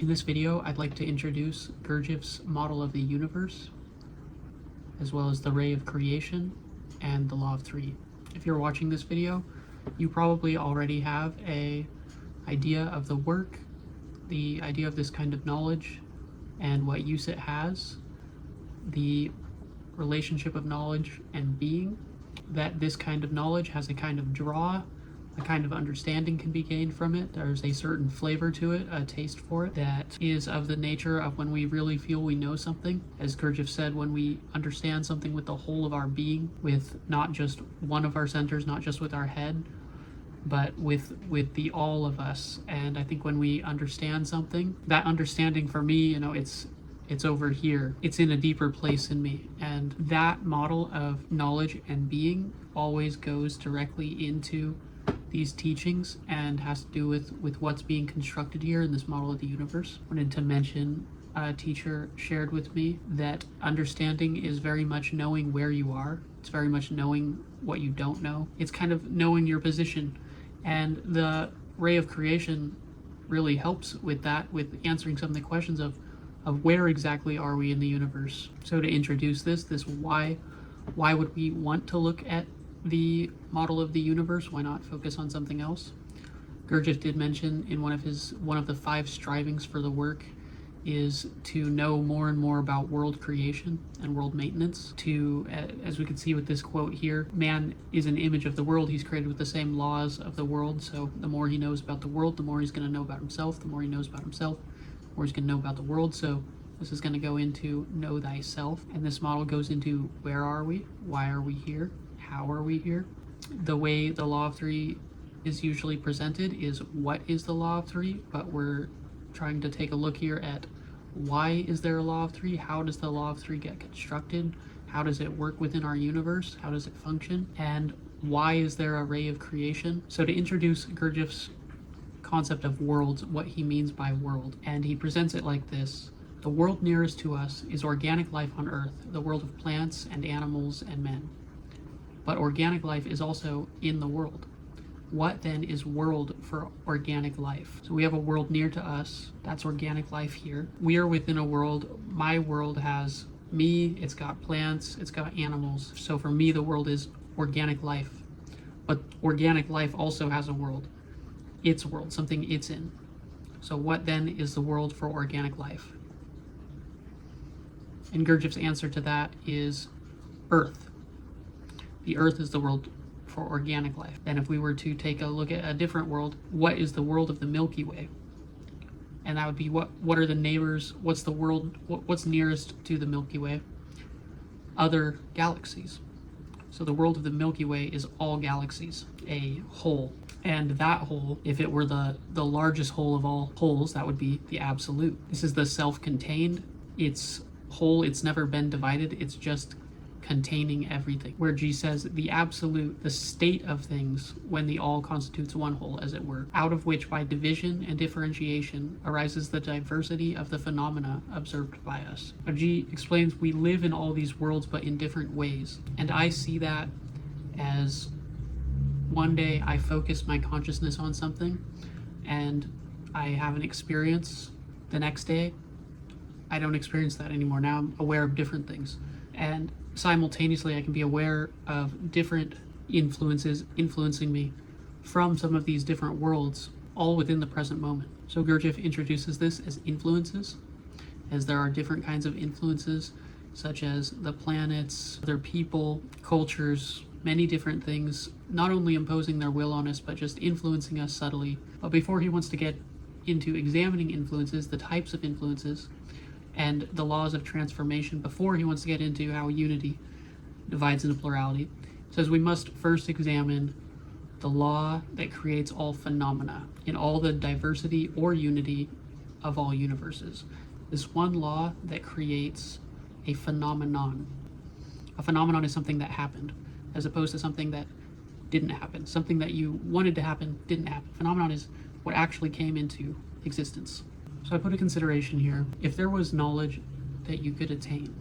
In this video, I'd like to introduce Gurdjieff's model of the universe, as well as the ray of creation and the law of three. If you're watching this video, you probably already have an idea of the work, the idea of this kind of knowledge, and what use it has, the relationship of knowledge and being, that this kind of knowledge has a kind of draw, a kind of understanding can be gained from it. There's a certain flavor to it, a taste for it, that is of the nature of when we really feel we know something. As Gurdjieff said, when we understand something with the whole of our being, with not just one of our centers, not just with our head, but with the all of us. And I think when we understand something, that understanding for me, it's over here. It's in a deeper place in me. And that model of knowledge and being always goes directly into these teachings and has to do with what's being constructed here in this model of the universe. I wanted to mention a teacher shared with me that understanding is very much knowing where you are. It's very much knowing what you don't know. It's kind of knowing your position. And the ray of creation really helps with that, with answering some of the questions of where exactly are we in the universe. So to introduce this why would we want to look at the model of the universe? Why not focus on something else? Gurdjieff did mention in one of the 5 strivings for the work is to know more and more about world creation and world maintenance. To, as we can see with this quote here, man is an image of the world. He's created with the same laws of the world. So the more he knows about the world, the more he's going to know about himself. The more he knows about himself, the more he's going to know about the world. So this is going to go into know thyself. And this model goes into where are we? Why are we here? How are we here? The way the law of three is usually presented is what is the law of three, but we're trying to take a look here at why is there a law of three? How does the law of three get constructed? How does it work within our universe? How does it function? And why is there a ray of creation? So to introduce Gurdjieff's concept of worlds, what he means by world, and he presents it like this. The world nearest to us is organic life on Earth, the world of plants and animals and men. But organic life is also in the world. What then is world for organic life? So we have a world near to us. That's organic life here. We are within a world. My world has me. It's got plants. It's got animals. So for me, the world is organic life. But organic life also has a world. Its world, something it's in. So what then is the world for organic life? And Gurdjieff's answer to that is Earth. The Earth is the world for organic life. And if we were to take a look at a different world, what is the world of the Milky Way? And that would be what are the neighbors, what's the world, what's nearest to the Milky Way? Other galaxies. So the world of the Milky Way is all galaxies, a whole. And that whole, if it were the largest whole of all wholes, that would be the absolute. This is the self-contained. It's whole, it's never been divided, it's just containing everything. Where G says the absolute, the state of things when the all constitutes one whole, as it were, out of which by division and differentiation arises the diversity of the phenomena observed by us. Now G explains we live in all these worlds but in different ways. And I see that as one day I focus my consciousness on something and I have an experience. The next day I don't experience that anymore. Now I'm aware of different things. And simultaneously, I can be aware of different influences influencing me from some of these different worlds, all within the present moment. So Gurdjieff introduces this as influences, as there are different kinds of influences, such as the planets, other people, cultures, many different things, not only imposing their will on us, but just influencing us subtly. But before he wants to get into examining influences, the types of influences, and the laws of transformation, before he wants to get into how unity divides into plurality, says we must first examine the law that creates all phenomena in all the diversity or unity of all universes. This one law that creates a phenomenon. A phenomenon is something that happened, as opposed to something that didn't happen. Something that you wanted to happen didn't happen. Phenomenon is what actually came into existence. So I put a consideration here. If there was knowledge that you could attain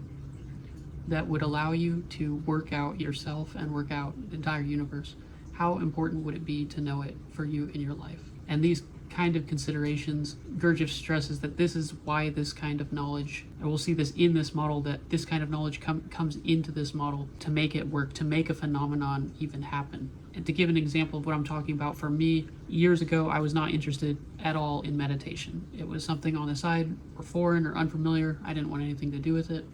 that would allow you to work out yourself and work out the entire universe, how important would it be to know it for you in your life? And these kind of considerations, Gurdjieff stresses that this is why this kind of knowledge, and we'll see this in this model, that this kind of knowledge comes into this model to make it work, to make a phenomenon even happen. And to give an example of what I'm talking about, for me, years ago, I was not interested at all in meditation. It was something on the side, or foreign or unfamiliar. I didn't want anything to do with it.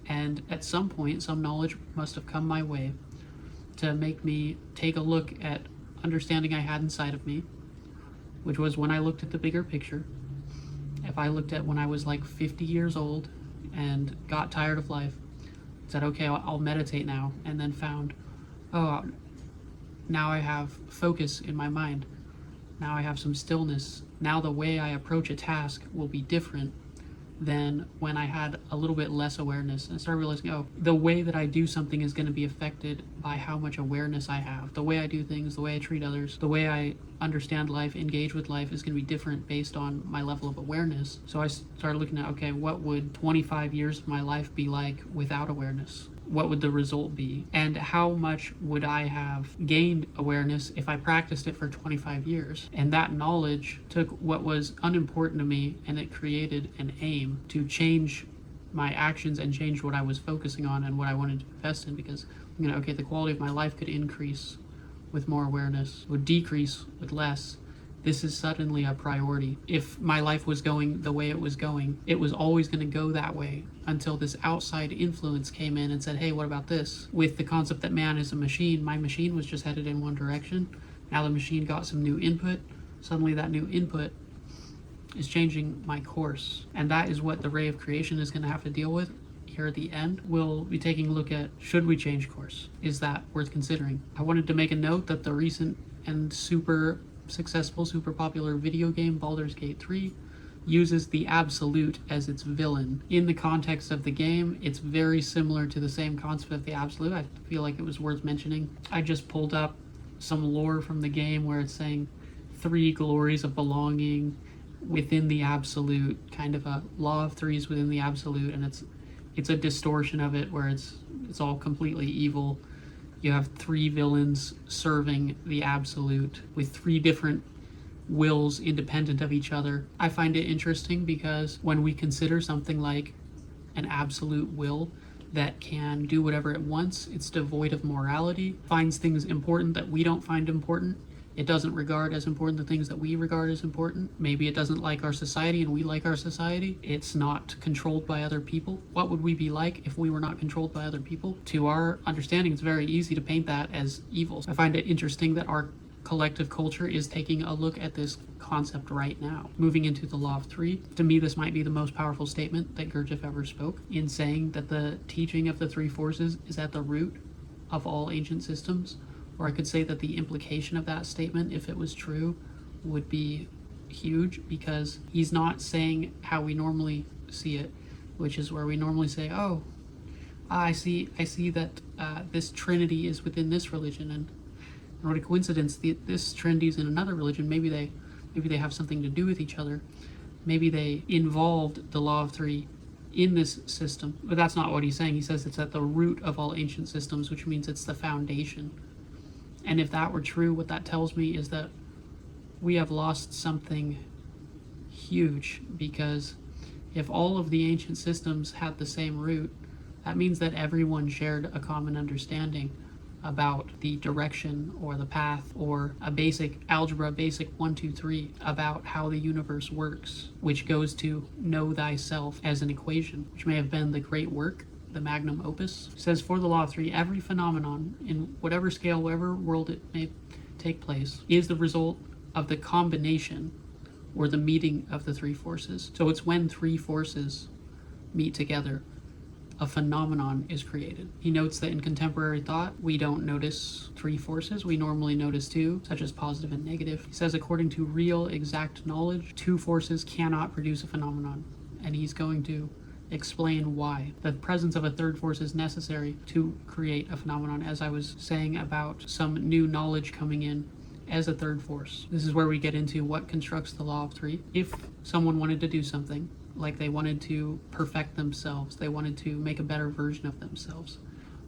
And at some point, some knowledge must have come my way to make me take a look at understanding I had inside of me, which was when I looked at the bigger picture. If I looked at when I was like 50 years old and got tired of life, said, okay, I'll meditate now, and then found, oh, now I have focus in my mind. Now I have some stillness. Now the way I approach a task will be different than when I had a little bit less awareness. And I started realizing, oh, the way that I do something is going to be affected by how much awareness I have. The way I do things, the way I treat others, the way I understand life, engage with life is going to be different based on my level of awareness. So I started looking at, okay, what would 25 years of my life be like without awareness? What would the result be? And how much would I have gained awareness if I practiced it for 25 years? And that knowledge took what was unimportant to me and it created an aim to change my actions and change what I was focusing on and what I wanted to invest in, because, okay, the quality of my life could increase with more awareness, would decrease with less. This is suddenly a priority. If my life was going the way it was always going to go that way until this outside influence came in and said, hey, what about this? With the concept that man is a machine, my machine was just headed in one direction. Now the machine got some new input. Suddenly that new input is changing my course. And that is what the ray of creation is going to have to deal with. Here at the end, we'll be taking a look at, should we change course? Is that worth considering? I wanted to make a note that the recent and super successful, super popular video game Baldur's Gate 3 uses the absolute as its villain. In the context of the game, it's very similar to the same concept of the absolute. I feel like it was worth mentioning. I just pulled up some lore from the game where it's saying 3 glories of belonging within the absolute, kind of a law of threes within the absolute, and it's a distortion of it where it's all completely evil. You have 3 villains serving the absolute with 3 different wills independent of each other. I find it interesting because when we consider something like an absolute will that can do whatever it wants, it's devoid of morality, finds things important that we don't find important. It doesn't regard as important the things that we regard as important. Maybe it doesn't like our society and we like our society. It's not controlled by other people. What would we be like if we were not controlled by other people? To our understanding, it's very easy to paint that as evil. I find it interesting that our collective culture is taking a look at this concept right now. Moving into the law of 3, to me this might be the most powerful statement that Gurdjieff ever spoke, in saying that the teaching of the 3 forces is at the root of all ancient systems. Or I could say that the implication of that statement, if it was true, would be huge, because he's not saying how we normally see it, which is where we normally say, oh, I see that this trinity is within this religion, and what a coincidence, this trinity is in another religion. Maybe they have something to do with each other. Maybe they involved the law of 3 in this system. But that's not what he's saying. He says it's at the root of all ancient systems, which means it's the foundation. And if that were true, what that tells me is that we have lost something huge, because if all of the ancient systems had the same root, that means that everyone shared a common understanding about the direction or the path, or a basic algebra, basic 1, 2, 3, about how the universe works, which goes to know thyself as an equation, which may have been the great work, the magnum opus. It says, for the law of 3, every phenomenon, in whatever scale, whatever world it may take place, is the result of the combination or the meeting of the 3 forces. So it's when 3 forces meet together, a phenomenon is created. He notes that in contemporary thought, we don't notice 3 forces. We normally notice 2, such as positive and negative. He says, according to real, exact knowledge, 2 forces cannot produce a phenomenon. And he's going to explain why. The presence of a 3rd force is necessary to create a phenomenon, as I was saying about some new knowledge coming in as a 3rd force. This is where we get into what constructs the law of 3. If someone wanted to do something, like they wanted to perfect themselves, they wanted to make a better version of themselves,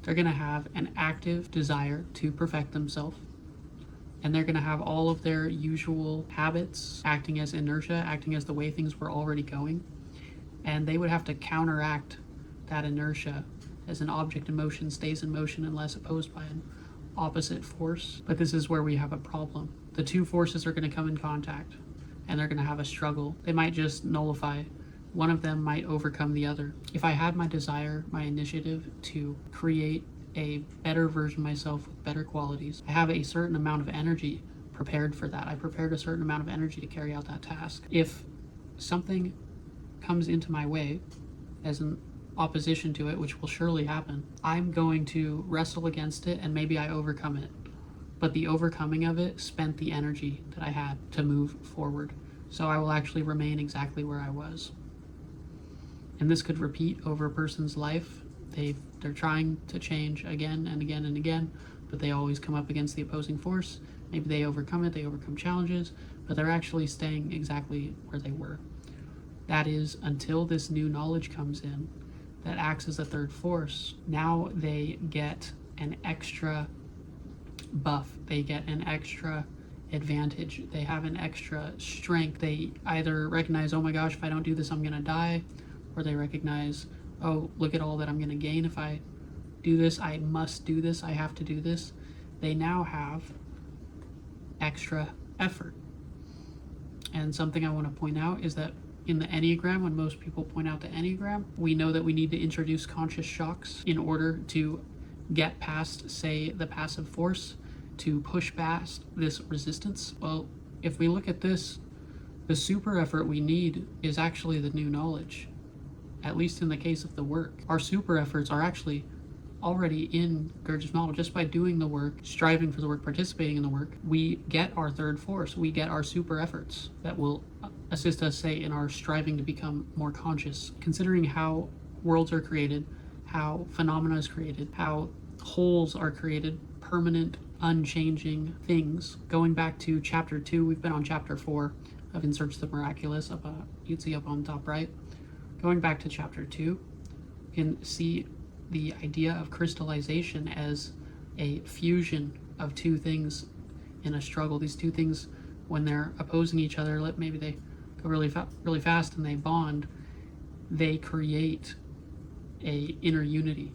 they're going to have an active desire to perfect themselves, and they're going to have all of their usual habits acting as inertia, acting as the way things were already going, and they would have to counteract that inertia as an object in motion stays in motion unless opposed by an opposite force. But this is where we have a problem. The two forces are going to come in contact, and they're going to have a struggle. They might just nullify. One of them might overcome the other. If I had my desire, my initiative to create a better version of myself with better qualities, I have a certain amount of energy prepared for that. I prepared a certain amount of energy to carry out that task. If something comes into my way as an opposition to it, which will surely happen, I'm going to wrestle against it, and maybe I overcome it. But the overcoming of it spent the energy that I had to move forward. So I will actually remain exactly where I was. And this could repeat over a person's life. They're trying to change again and again and again, but they always come up against the opposing force. Maybe they overcome it, they overcome challenges, but they're actually staying exactly where they were. That is, until this new knowledge comes in that acts as a third force. Now they get an extra buff, they get an extra advantage, they have an extra strength. They either recognize, oh my gosh, if I don't do this, I'm gonna die, or they recognize, oh, look at all that I'm gonna gain if I do this, I must do this, I have to do this. They now have extra effort. And something I want to point out is that in the Enneagram, when most people point out the Enneagram, we know that we need to introduce conscious shocks in order to get past, say, the passive force, to push past this resistance. Well, if we look at this, the super effort we need is actually the new knowledge, at least in the case of the work. Our super efforts are actually already in Gurdjieff's model. Just by doing the work, striving for the work, participating in the work, we get our third force, we get our super efforts that will assist us, say, in our striving to become more conscious. Considering how worlds are created, how phenomena is created, how wholes are created, permanent, unchanging things. Going back to chapter 2, we've been on chapter 4 of In Search of the Miraculous, you'd see up on top right. Going back to chapter 2, you can see the idea of crystallization as a fusion of two things in a struggle. These two things, when they're opposing each other, maybe they go really fast and they bond, they create a inner unity.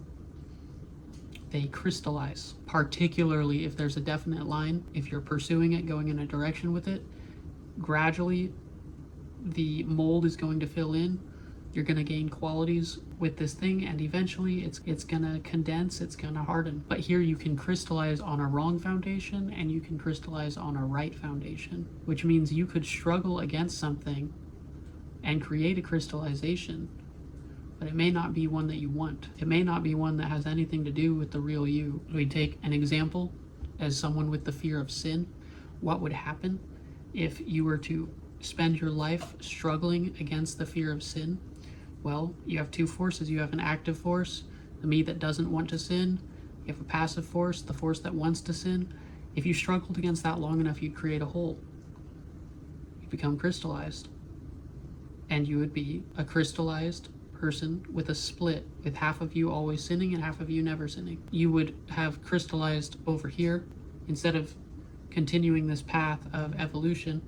They crystallize, particularly if there's a definite line. If you're pursuing it, going in a direction with it, gradually the mold is going to fill in. You're going to gain qualities with this thing, and eventually it's going to condense, it's going to harden. But here you can crystallize on a wrong foundation and you can crystallize on a right foundation, which means you could struggle against something and create a crystallization, but it may not be one that you want. It may not be one that has anything to do with the real you. We take an example as someone with the fear of sin. What would happen if you were to spend your life struggling against the fear of sin? Well, you have two forces. You have an active force, the me that doesn't want to sin. You have a passive force, the force that wants to sin. If you struggled against that long enough, you'd create a hole. You become crystallized. And you would be a crystallized person with a split, with half of you always sinning and half of you never sinning. You would have crystallized over here instead of continuing this path of evolution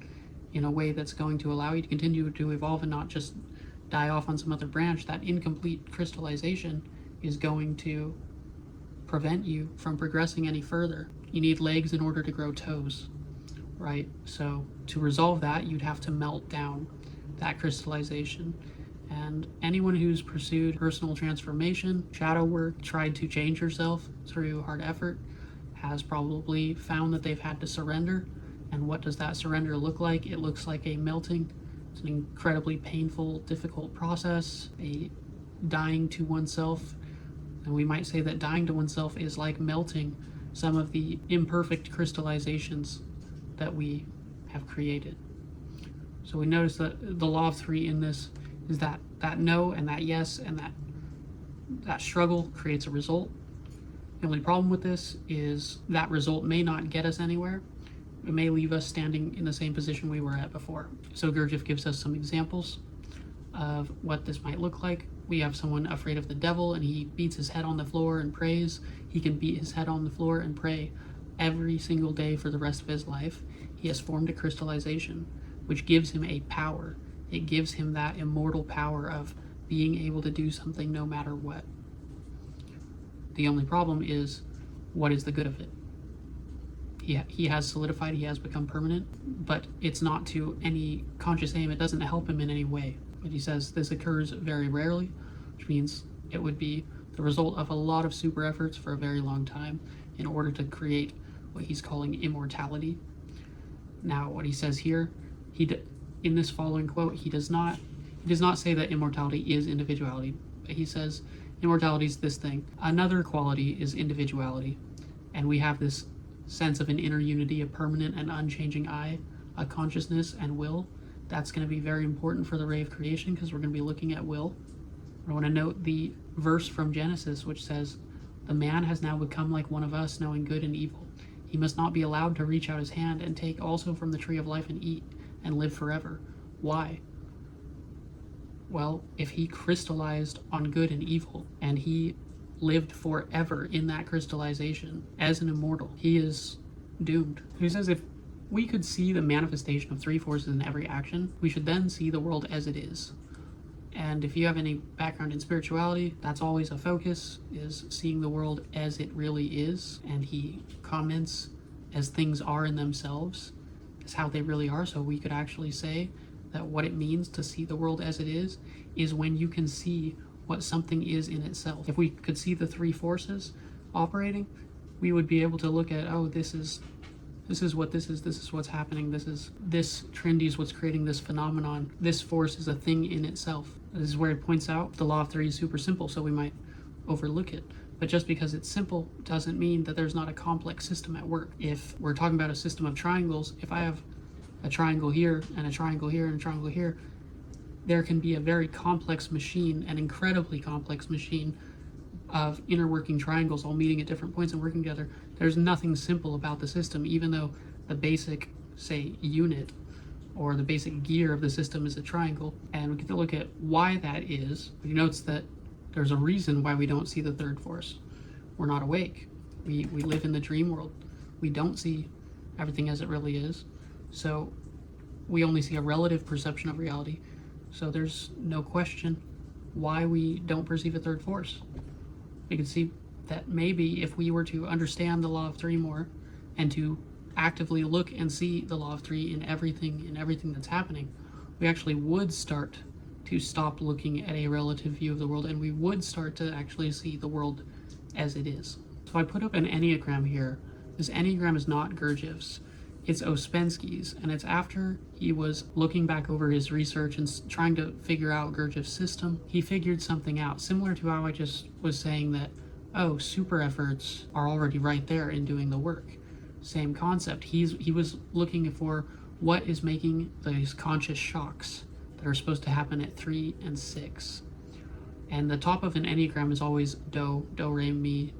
in a way that's going to allow you to continue to evolve and not just die off on some other branch. That incomplete crystallization is going to prevent you from progressing any further. You need legs in order to grow toes, right? So to resolve that, you'd have to melt down that crystallization. And anyone who's pursued personal transformation, shadow work, tried to change yourself through hard effort, has probably found that they've had to surrender. And what does that surrender look like? It looks like a melting. It's an incredibly painful, difficult process, a dying to oneself. And we might say that dying to oneself is like melting some of the imperfect crystallizations that we have created. So we notice that the law of three in this is that no and that yes and that struggle creates a result. The only problem with this is that result may not get us anywhere. It may leave us standing in the same position we were at before. So Gurdjieff gives us some examples of what this might look like. We have someone afraid of the devil and he beats his head on the floor and prays. He can beat his head on the floor and pray every single day for the rest of his life, he has formed a crystallization, which gives him a power. It gives him that immortal power of being able to do something no matter what. The only problem is, what is the good of it? He has solidified, he has become permanent, but it's not to any conscious aim. It doesn't help him in any way. But he says this occurs very rarely, which means it would be the result of a lot of super efforts for a very long time in order to create what he's calling immortality. Now, what he says here, in this following quote, he does not say that immortality is individuality, but he says immortality is this thing. Another quality is individuality, and we have this sense of an inner unity, a permanent and unchanging I, a consciousness and will. That's going to be very important for the ray of creation because we're going to be looking at will. I want to note the verse from Genesis which says, "The man has now become like one of us, knowing good and evil. He must not be allowed to reach out his hand and take also from the tree of life and eat and live forever." Why? Well, if he crystallized on good and evil and he lived forever in that crystallization as an immortal, he is doomed. He says if we could see the manifestation of three forces in every action, we should then see the world as it is. And if you have any background in spirituality, that's always a focus, is seeing the world as it really is. And he comments as things are in themselves, as how they really are. So we could actually say that what it means to see the world as it is when you can see what something is in itself. If we could see the three forces operating, we would be able to look at, oh, this is what this is what's happening, this trendy is what's creating this phenomenon, this force is a thing in itself. This is where it points out the law of three is super simple, so we might overlook it. But just because it's simple doesn't mean that there's not a complex system at work. If we're talking about a system of triangles, if I have a triangle here and a triangle here and a triangle here, there can be a very complex machine, an incredibly complex machine of inner working triangles all meeting at different points and working together. There's nothing simple about the system, even though the basic, say, unit or the basic gear of the system is a triangle. And we get to look at why that is. He notes that there's a reason why we don't see the third force. We're not awake. We live in the dream world. We don't see everything as it really is. So we only see a relative perception of reality. So there's no question why we don't perceive a third force. We can see that maybe if we were to understand the law of three more and to actively look and see the law of three in everything that's happening, we actually would start to stop looking at a relative view of the world, and we would start to actually see the world as it is. So I put up an Enneagram here. This Enneagram is not Gurdjieff's. It's Ouspensky's, and it's after he was looking back over his research and trying to figure out Gurdjieff's system. He figured something out, similar to how I just was saying that, oh, super efforts are already right there in doing the work. Same concept. He was looking for what is making these conscious shocks that are supposed to happen at 3 and 6. And the top of an Enneagram is always do, re, mi,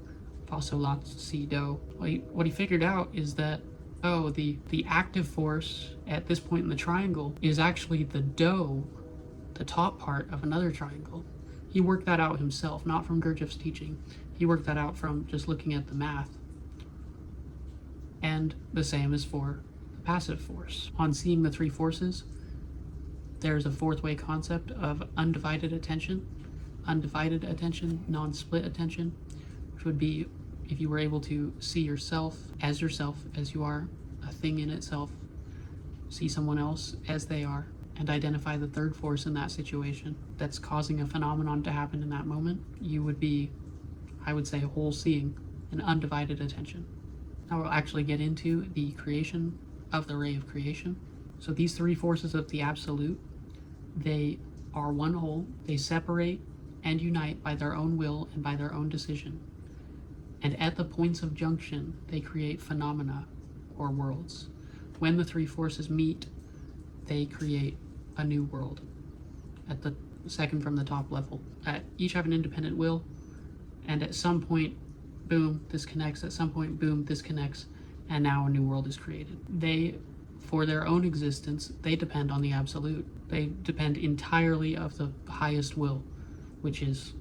fa, sol, la, si, do. What he figured out is that, oh, the active force at this point in the triangle is actually the do, the top part of another triangle. He worked that out himself, not from Gurdjieff's teaching. He worked that out from just looking at the math. And the same is for the passive force. On seeing the three forces, there's a fourth way concept of undivided attention, non-split attention, which would be if you were able to see yourself, as you are, a thing in itself, see someone else as they are, and identify the third force in that situation that's causing a phenomenon to happen in that moment, you would be, I would say, whole seeing, an undivided attention. Now we'll actually get into the creation of the ray of creation. So these three forces of the absolute, they are one whole. They separate and unite by their own will and by their own decision. And at the points of junction, they create phenomena or worlds. When the three forces meet, they create a new world at the second from the top level. Each have an independent will, and at some point, boom, this connects. At some point, boom, this connects, and now a new world is created. They, for their own existence, they depend on the absolute. They depend entirely of the highest will, which is,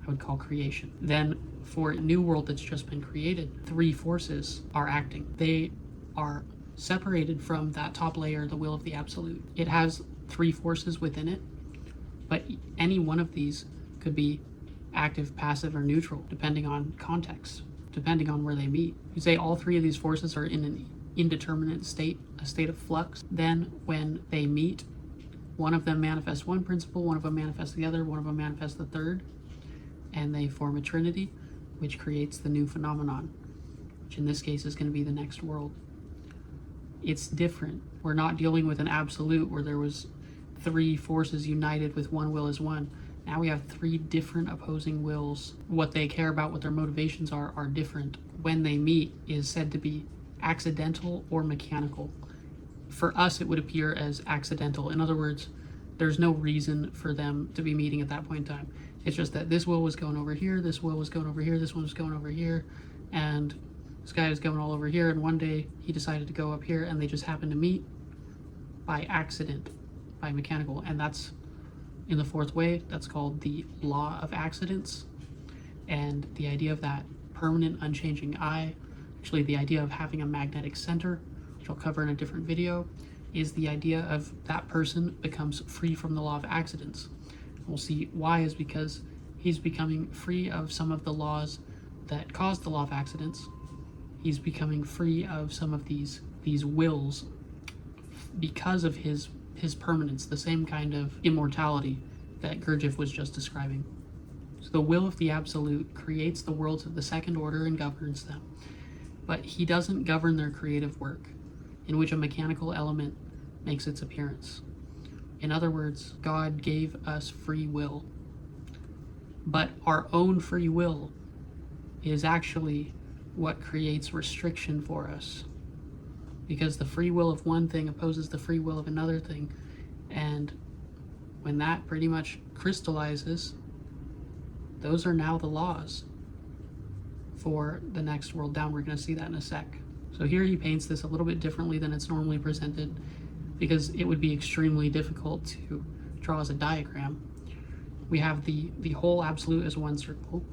I would call, creation. Then, for a new world that's just been created, three forces are acting. They are separated from that top layer, the will of the absolute. It has three forces within it, but any one of these could be active, passive, or neutral, depending on context, depending on where they meet. You say all three of these forces are in an indeterminate state, a state of flux. Then when they meet, one of them manifests one principle, one of them manifests the other, one of them manifests the third, and they form a trinity, which creates the new phenomenon, which in this case is going to be the next world. It's different. We're not dealing with an absolute where there was three forces united with one will as one. Now we have three different opposing wills. What they care about, what their motivations are different. When they meet is said to be accidental or mechanical. For us, it would appear as accidental. In other words, there's no reason for them to be meeting at that point in time. It's just that this will was going over here, this will was going over here, this one was going over here, and this guy was going all over here, and one day he decided to go up here, and they just happened to meet by accident, by mechanical. And that's in the fourth way. That's called the law of accidents. And the idea of that permanent unchanging I, actually the idea of having a magnetic center, which I'll cover in a different video, is the idea of that person becomes free from the law of accidents. We'll see why is because he's becoming free of some of the laws that cause the law of accidents. He's becoming free of some of these wills because of his permanence, the same kind of immortality that Gurdjieff was just describing. So the will of the absolute creates the worlds of the second order and governs them, but he doesn't govern their creative work, in which a mechanical element makes its appearance. In other words, God gave us free will, but our own free will is actually what creates restriction for us, because the free will of one thing opposes the free will of another thing, and when that pretty much crystallizes, those are now the laws for the next world down. We're going to see that in a sec. So here he paints this a little bit differently than it's normally presented, because it would be extremely difficult to draw as a diagram. We have the whole absolute as one circle,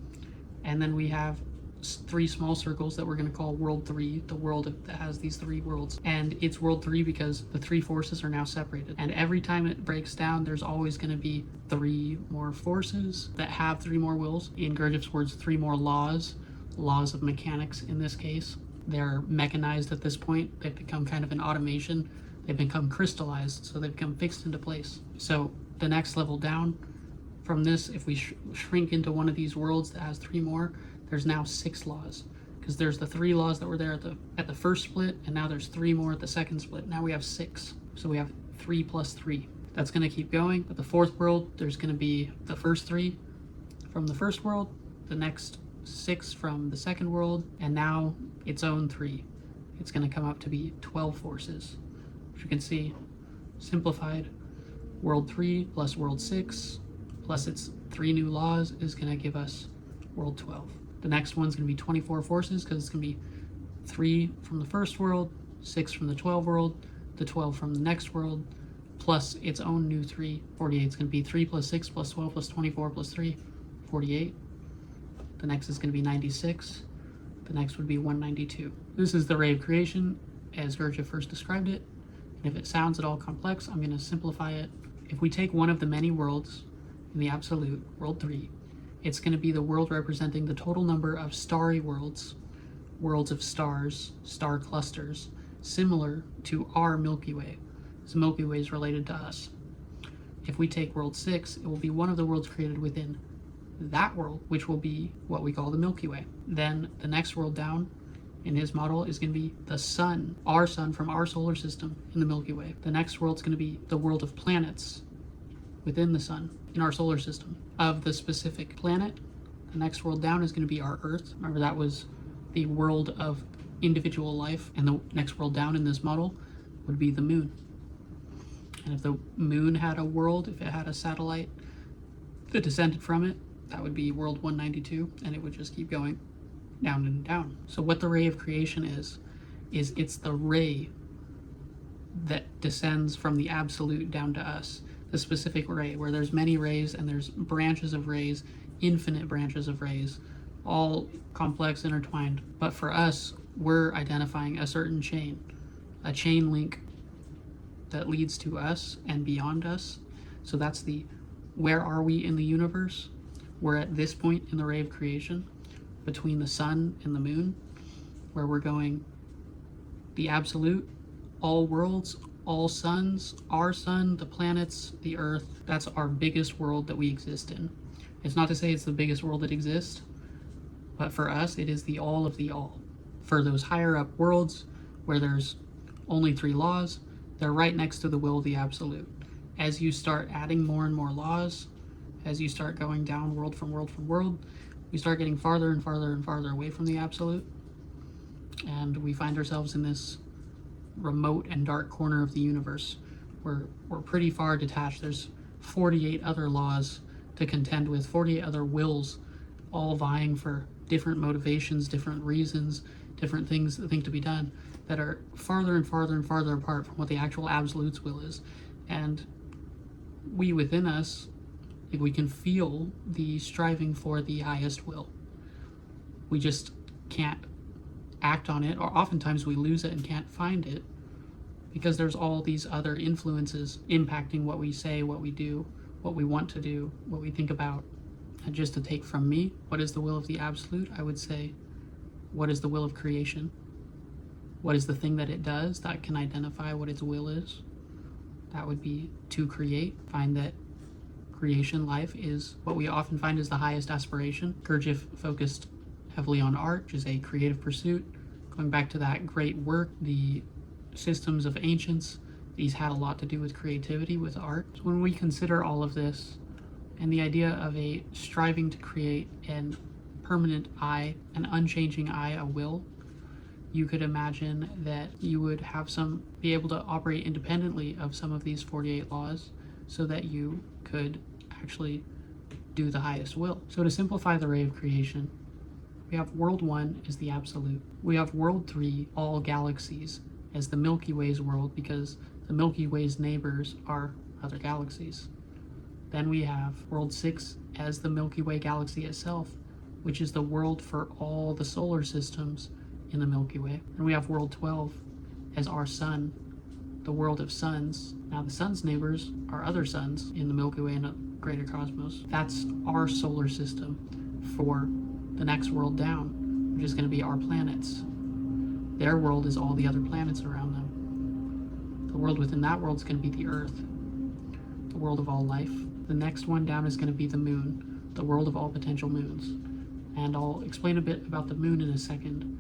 and then we have three small circles that we're going to call world 3, the world that has these three worlds. And it's world 3 because the three forces are now separated. And every time it breaks down, there's always going to be three more forces that have three more wills. In Gurdjieff's words, three more laws of mechanics in this case. They're mechanized at this point. They've become kind of an automation. They've become crystallized, so they've become fixed into place. So the next level down from this, if we shrink into one of these worlds that has three more, there's now 6 laws, because there's the 3 laws that were there at the first split, and now there's 3 more at the second split. Now we have 6. So we have 3 plus 3. That's going to keep going. But the fourth world, there's going to be the first 3 from the first world, the next 6 from the second world, and now its own 3. It's going to come up to be 12 forces. Which you can see, simplified, world 3 plus world 6 plus its 3 new laws is going to give us world 12. The next one's going to be 24 forces, because it's going to be 3 from the first world, 6 from the 12 world, the 12 from the next world, plus its own new 3. 48 is going to be 3 plus 6 plus 12 plus 24 plus 3, 48. The next is going to be 96. The next would be 192. This is the ray of creation as Gurdjieff first described it. And if it sounds at all complex, I'm going to simplify it. If we take one of the many worlds in the absolute, world 3, it's going to be the world representing the total number of starry worlds, worlds of stars, star clusters, similar to our Milky Way. So Milky Way is related to us. If we take world 6, it will be one of the worlds created within that world, which will be what we call the Milky Way. Then the next world down in his model is going to be the sun, our sun from our solar system in the Milky Way. The next world is going to be the world of planets within the sun in our solar system of the specific planet. The next world down is going to be our Earth. Remember, that was the world of individual life, and the next world down in this model would be the moon. And if the moon had a world, if it had a satellite that descended from it, that would be world 192, and it would just keep going down and down. So what the ray of creation is it's the ray that descends from the absolute down to us, the specific ray, where there's many rays and there's branches of rays, infinite branches of rays, all complex, intertwined. But for us, we're identifying a certain chain, a chain link that leads to us and beyond us. So that's the where are we in the universe? We're at this point in the ray of creation between the sun and the moon, where we're going the absolute, all worlds, all suns, our sun, the planets, the earth. That's our biggest world that we exist in. It's not to say it's the biggest world that exists, but for us, it is the all of the all. For those higher up worlds where there's only 3 laws, they're right next to the will of the absolute. As you start adding more and more laws, as you start going down world from world from world, we start getting farther and farther and farther away from the absolute. And we find ourselves in this remote and dark corner of the universe where we're pretty far detached. There's 48 other laws to contend with, 48 other wills, all vying for different motivations, different reasons, different things that think to be done, that are farther and farther and farther apart from what the actual absolute's will is. And we within us, if we can feel the striving for the highest will. We just can't act on it, or oftentimes we lose it and can't find it because there's all these other influences impacting what we say, what we do, what we want to do, what we think about. And just to take from me, what is the will of the absolute? I would say, what is the will of creation? What is the thing that it does that can identify what its will is? That would be to create. Find that creation life is what we often find is the highest aspiration. Gurdjieff focused heavily on art, which is a creative pursuit. Going back to that great work, the systems of ancients, these had a lot to do with creativity, with art. So when we consider all of this and the idea of a striving to create an permanent I, an unchanging I, a will, you could imagine that you would have be able to operate independently of some of these 48 laws so that you could actually do the highest will. So to simplify the ray of creation, we have world 1 is the absolute. We have world 3, all galaxies, as the Milky Way's world, because the Milky Way's neighbors are other galaxies. Then we have world 6 as the Milky Way galaxy itself, which is the world for all the solar systems in the Milky Way. And we have world 12 as our sun, the world of suns. Now the sun's neighbors are other suns in the Milky Way and a greater cosmos. That's our solar system for the next world down, which is going to be our planets. Their world is all the other planets around them. The world within that world is going to be the Earth, the world of all life. The next one down is going to be the moon, the world of all potential moons. And I'll explain a bit about the moon in a second.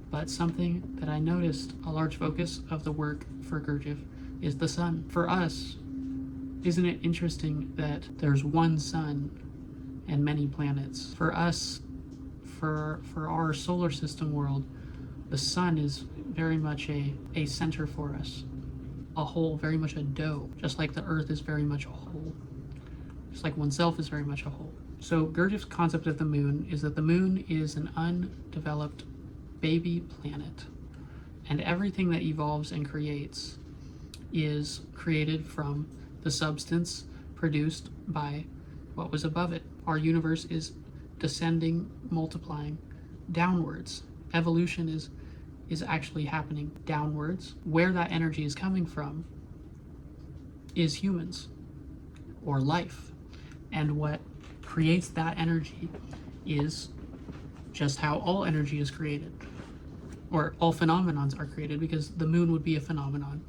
But something that I noticed, a large focus of the work for Gurdjieff, is the sun. For us, isn't it interesting that there's one sun and many planets? For us, for our solar system world, the sun is very much a center for us, a whole, very much a dough, just like the earth is very much a whole, just like oneself is very much a whole. So Gurdjieff's concept of the moon is that the moon is an undeveloped baby planet, and everything that evolves and creates is created from the substance produced by what was above it. Our universe is descending, multiplying downwards. Evolution is actually happening downwards. Where that energy is coming from is humans or life. And what creates that energy is just how all energy is created, or all phenomenons are created, because the moon would be a phenomenon.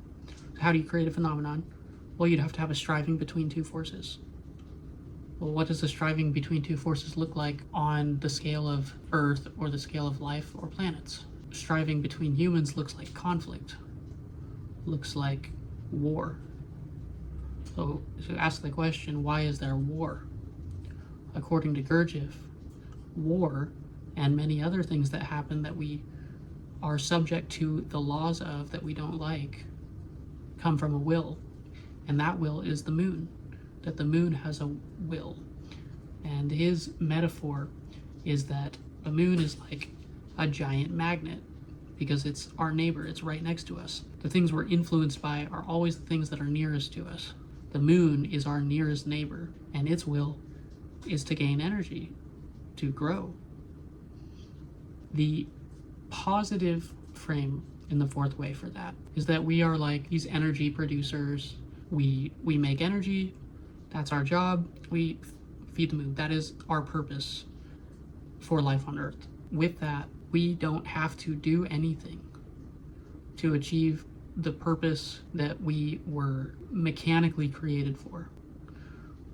So how do you create a phenomenon? Well, you'd have to have a striving between two forces. Well, what does a striving between two forces look like on the scale of Earth or the scale of life or planets? Striving between humans looks like conflict, looks like war. So to ask the question, why is there war? According to Gurdjieff, war and many other things that happen that we are subject to the laws of that we don't like come from a will, and that will is the moon, that the moon has a will. And his metaphor is that the moon is like a giant magnet because it's our neighbor, it's right next to us. The things we're influenced by are always the things that are nearest to us. The moon is our nearest neighbor, and its will is to gain energy, to grow, The positive frame in the fourth way for that is that we are like these energy producers. We make energy. That's our job. We feed the moon. That is our purpose for life on Earth. With that, we don't have to do anything to achieve the purpose that we were mechanically created for.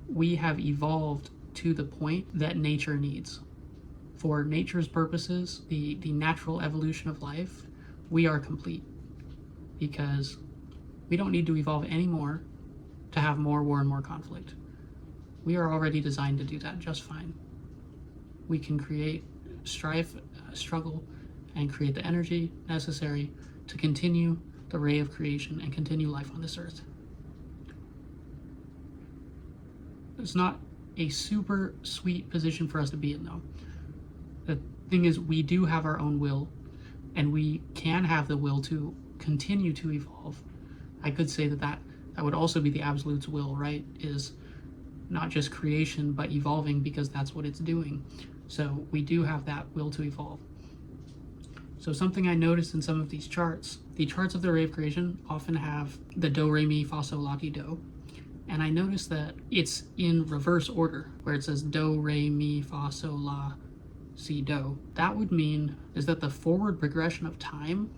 We have evolved to the point that nature needs. For nature's purposes, the natural evolution of life, we are complete, because we don't need to evolve anymore to have more war and more conflict. We are already designed to do that just fine. We can create strife, struggle, and create the energy necessary to continue the ray of creation and continue life on this earth. It's not a super sweet position for us to be in, though. The thing is, we do have our own will, and we can have the will to continue to evolve. I could say that would also be the absolute's will, right? Is not just creation, but evolving, because that's what it's doing. So we do have that will to evolve. So something I noticed in some of these charts, the charts of the ray of creation often have the do, re, mi, fa, sol, la, ti, do. And I noticed that it's in reverse order, where it says do, re, mi, fa, sol, la, si, do. That would mean is that the forward progression of time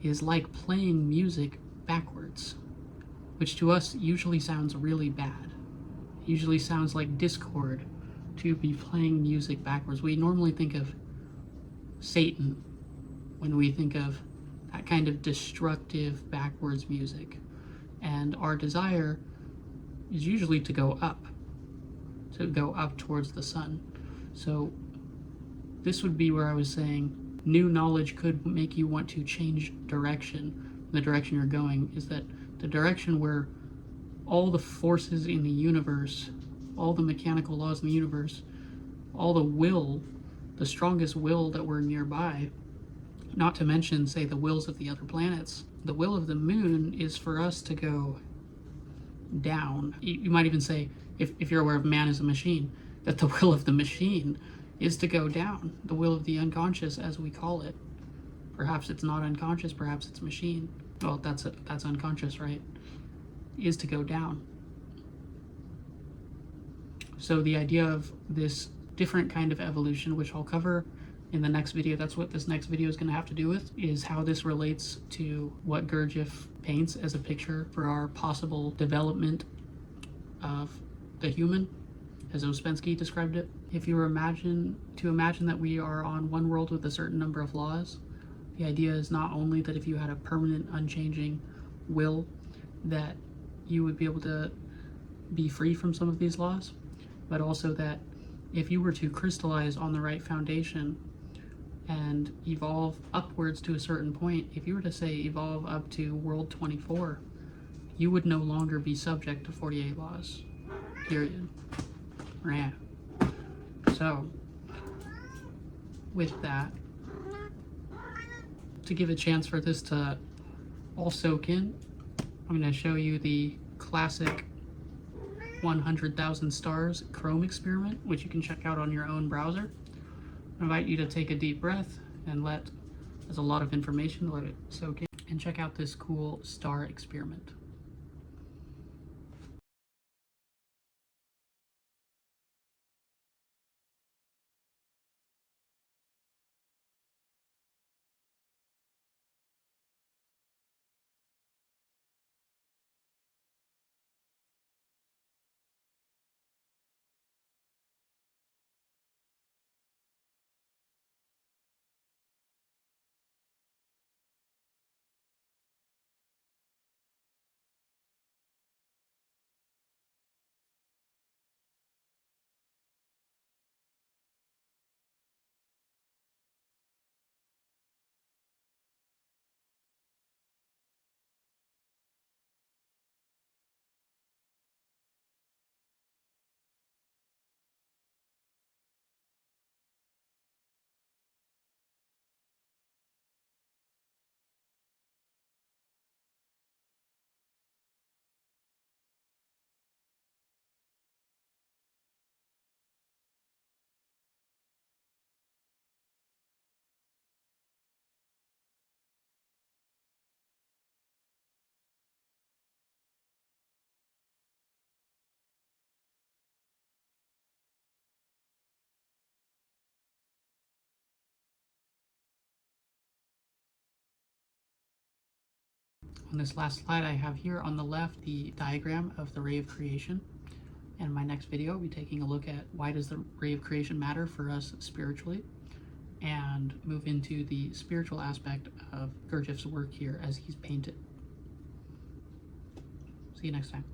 is like playing music backwards, which to us usually sounds really bad. It usually sounds like discord to be playing music backwards. We normally think of Satan when we think of that kind of destructive backwards music. And our desire is usually to go up towards the sun. So this would be where I was saying new knowledge could make you want to change direction. The direction you're going is that the direction where all the forces in the universe, all the mechanical laws in the universe, all the will, the strongest will that were nearby, not to mention, say, the wills of the other planets. The will of the moon is for us to go down. You might even say, if you're aware of man as a machine, that the will of the machine is to go down. The will of the unconscious, as we call it. Perhaps it's not unconscious, perhaps it's machine. Well, that's unconscious, right? Is to go down. So the idea of this different kind of evolution, which I'll cover in the next video, that's what this next video is going to have to do with, is how this relates to what Gurdjieff paints as a picture for our possible development of the human, as Ouspensky described it. If you were imagine that we are on one world with a certain number of laws, the idea is not only that if you had a permanent, unchanging will, that you would be able to be free from some of these laws, but also that if you were to crystallize on the right foundation and evolve upwards to a certain point, if you were to say evolve up to world 24, you would no longer be subject to 48 laws, period. Yeah. So, with that, to give a chance for this to all soak in, I'm going to show you the classic 100,000 stars Chrome experiment, which you can check out on your own browser. I invite you to take a deep breath and there's a lot of information, let it soak in, and check out this cool star experiment. On this last slide I have here on the left the diagram of the ray of creation. And in my next video, I'll be taking a look at why does the ray of creation matter for us spiritually, and move into the spiritual aspect of Gurdjieff's work here as he's painted. See you next time.